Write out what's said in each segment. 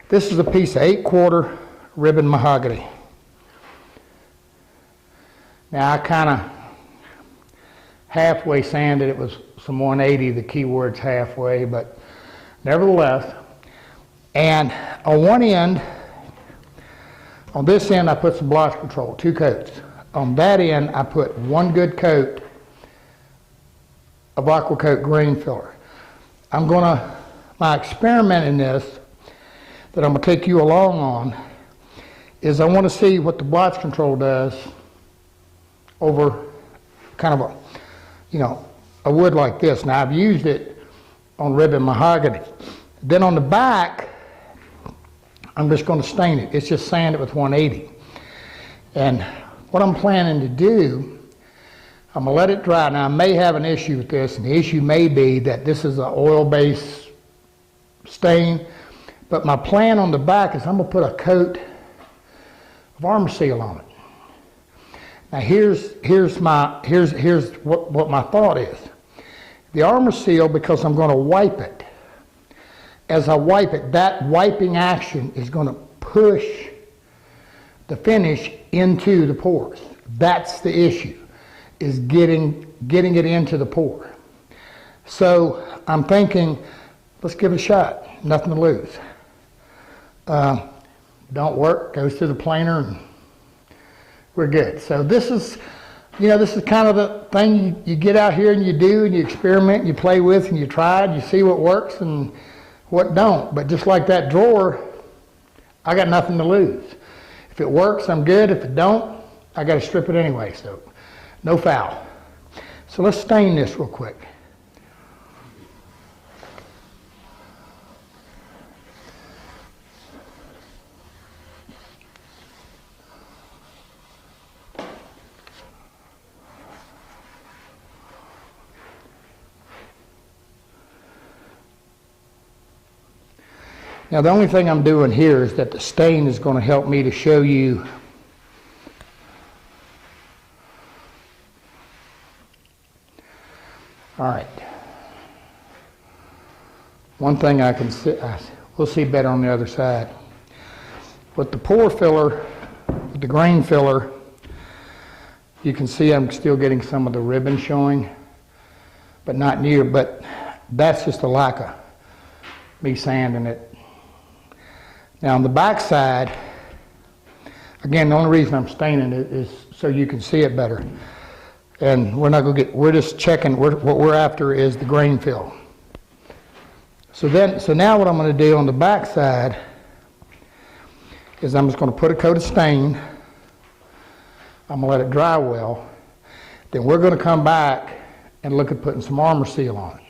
This is a piece of 8/4 ribbon mahogany. Now I kind of halfway sanded. It was some 180, the key word's halfway, but nevertheless. And on one end, on this end I put some blotch control, 2 coats. On that end I put 1 good coat of aqua coat green filler. My experiment in this that I'm going to take you along on is I want to see what the blotch control does over kind of a wood like this. Now I've used it on ribbon mahogany. Then on the back, I'm just going to stain it. It's just sand it with 180. And what I'm planning to do, I'm going to let it dry. Now I may have an issue with this, and the issue may be that this is an oil-based stain. But my plan on the back is I'm going to put a coat of armor seal on it. Now here's what my thought is. The armor seal, because I'm going to wipe it. As I wipe it, that wiping action is going to push the finish into the pores. That's the issue, is getting it into the pore. So I'm thinking, let's give it a shot. Nothing to lose. Don't work, goes through the planer, and we're good. So this is kind of the thing you get out here and you do, and you experiment, and you play with, and you try, and you see what works and what don't. But just like that drawer, I got nothing to lose. If it works, I'm good. If it don't, I got to strip it anyway, so no foul. So let's stain this real quick. Now the only thing I'm doing here is that the stain is going to help me to show you all right. One thing I can see, we'll see better on the other side. With the pore filler, with the grain filler, you can see I'm still getting some of the ribbon showing, but not near, but that's just a lack of me sanding it. Now on the back side, again, the only reason I'm staining it is so you can see it better. And we're not going to we're just checking, what we're after is the grain fill. So now what I'm going to do on the back side is I'm just going to put a coat of stain. I'm going to let it dry well. Then we're going to come back and look at putting some armor seal on it.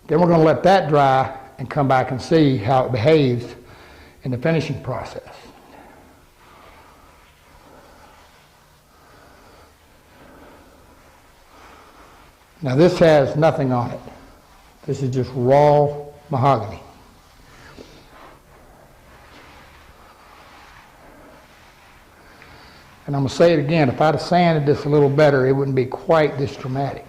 Then we're going to let that dry and come back and see how it behaves in the finishing process. Now this has nothing on it. This is just raw mahogany. And I'm going to say it again, if I'd have sanded this a little better, it wouldn't be quite this dramatic.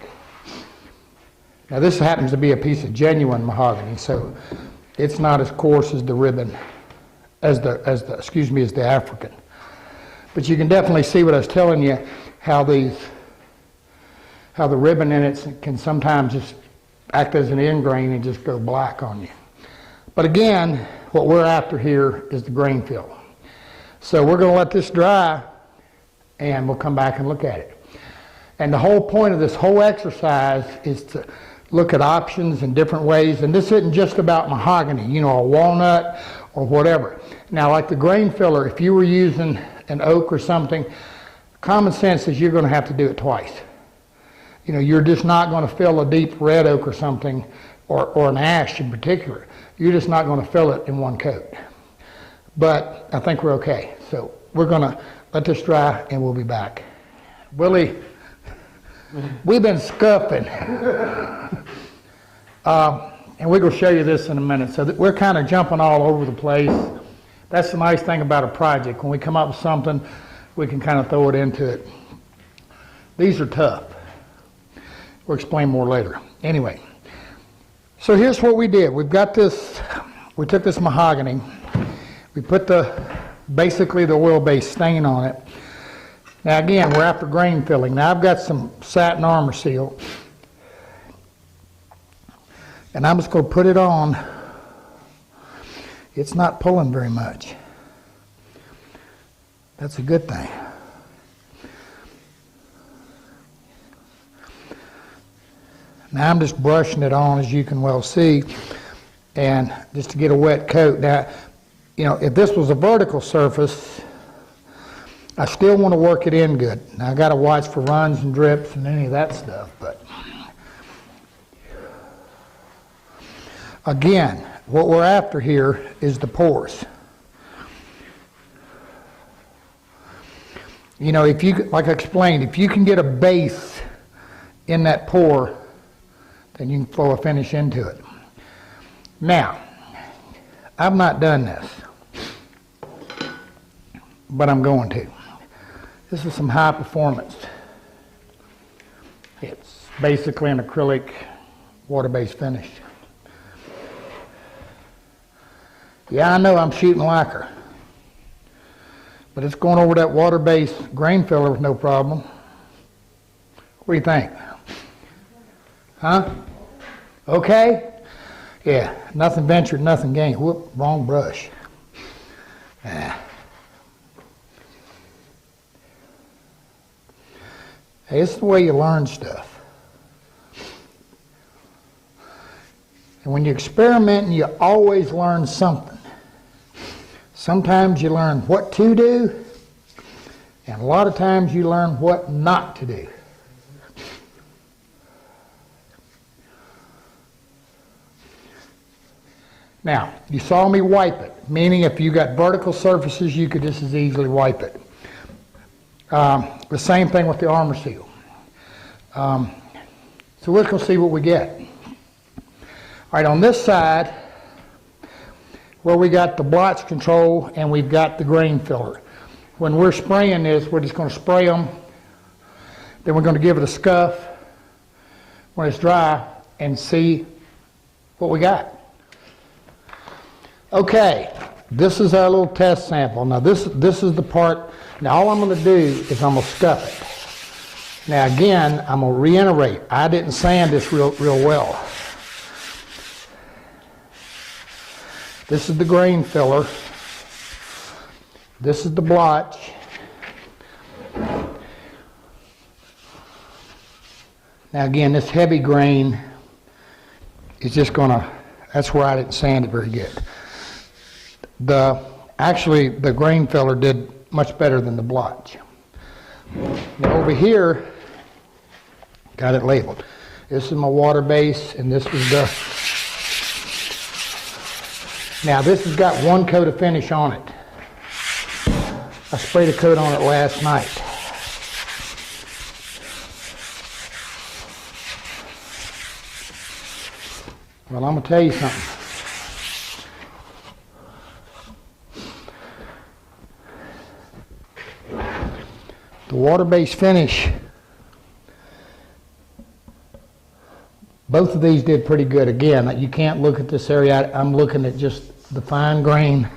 Now this happens to be a piece of genuine mahogany, so it's not as coarse as the ribbon, as the African. But you can definitely see what I was telling you, how the ribbon in it can sometimes just act as an end grain and just go black on you. But again, what we're after here is the grain fill. So we're going to let this dry and we'll come back and look at it. And the whole point of this whole exercise is to look at options in different ways. And this isn't just about mahogany, a walnut or whatever. Now, like the grain filler, if you were using an oak or something, common sense is you're going to have to do it twice. You're just not going to fill a deep red oak or something, or an ash in particular. You're just not going to fill it in one coat. But I think we're okay. So we're going to let this dry and we'll be back. Willie, we've been scuffing. And we're going to show you this in a minute. So that we're kind of jumping all over the place. That's the nice thing about a project. When we come up with something, we can kind of throw it into it. These are tough. We'll explain more later. Anyway, so here's what we did. We've got this, we took this mahogany We put basically the oil-based stain on it. Now again, we're after grain filling. Now I've got some satin armor seal, and I'm just going to put it on. It's not pulling very much. That's a good thing. Now I'm just brushing it on, as you can well see, and just to get a wet coat. Now, you know, if this was a vertical surface, I still want to work it in good. Now I got to watch for runs and drips and any of that stuff, but again, what we're after here is the pores. You know, if you, like I explained, if you can get a base in that pore, then you can flow a finish into it. Now, I've not done this, but I'm going to. This is some high performance. It's basically an acrylic water-based finish. Yeah, I know I'm shooting lacquer, but it's going over that water-based grain filler with no problem. What do you think? Huh? Okay? Yeah, nothing ventured, nothing gained. Whoop, wrong brush. Ah. Hey, it's the way you learn stuff. And when you experiment, you always learn something. Sometimes you learn what to do, and a lot of times you learn what not to do. Now, you saw me wipe it, meaning if you got vertical surfaces, you could just as easily wipe it. The same thing with the armor seal. So we're going to see what we get. All right, on this side, where we got the blotch control and we've got the grain filler. When we're spraying this, we're just going to spray them, then we're going to give it a scuff when it's dry and see what we got. Okay, this is our little test sample. Now this is the part, now all I'm going to do is I'm going to scuff it. Now again, I'm going to reiterate, I didn't sand this real well. This is the grain filler. This is the blotch. Now again, this heavy grain is just going to, that's where I didn't sand it very good. Actually, the grain filler did much better than the blotch. Now over here, got it labeled. This is my water base, and this was the, now this has got one coat of finish on it. I sprayed a coat on it last night. Well, I'm going to tell you something. The water-based finish, both of these did pretty good. Again, you can't look at this area. I'm looking at just the fine grain,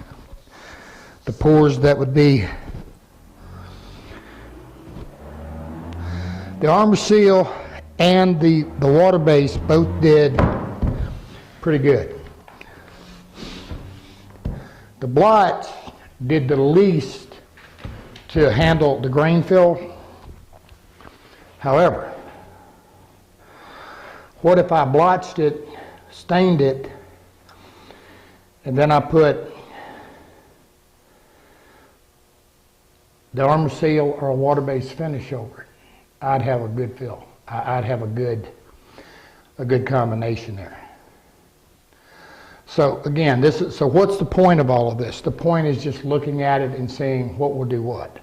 the pores that would be. The armor seal and the water base both did pretty good. The blotch did the least to handle the grain fill. However, what if I blotched it, stained it, and then I put the armor seal or a water-based finish over it? I'd have a good fill. I'd have a good combination there. So again, so what's the point of all of this? The point is just looking at it and seeing what will do what.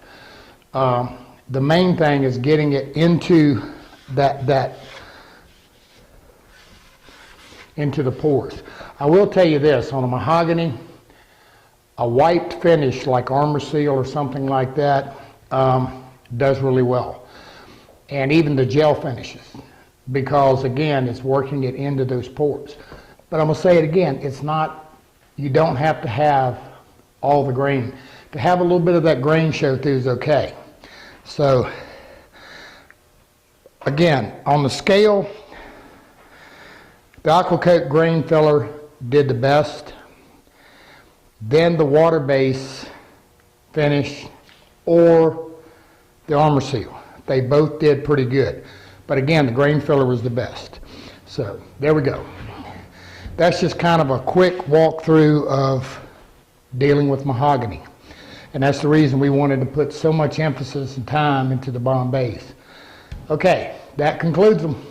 The main thing is getting it into into the pores. I will tell you this, on a mahogany, a wiped finish like armor seal or something like that does really well. And even the gel finishes, because again, it's working it into those pores. But I'm going to say it again, it's not, you don't have to have all the grain. To have a little bit of that grain show through is okay. So again, on the scale, the Aqua Coat grain filler did the best. Then the water base finish or the Armor Seal. They both did pretty good. But again, the grain filler was the best. So there we go. That's just kind of a quick walkthrough of dealing with mahogany. And that's the reason we wanted to put so much emphasis and time into the bond base. Okay, that concludes them.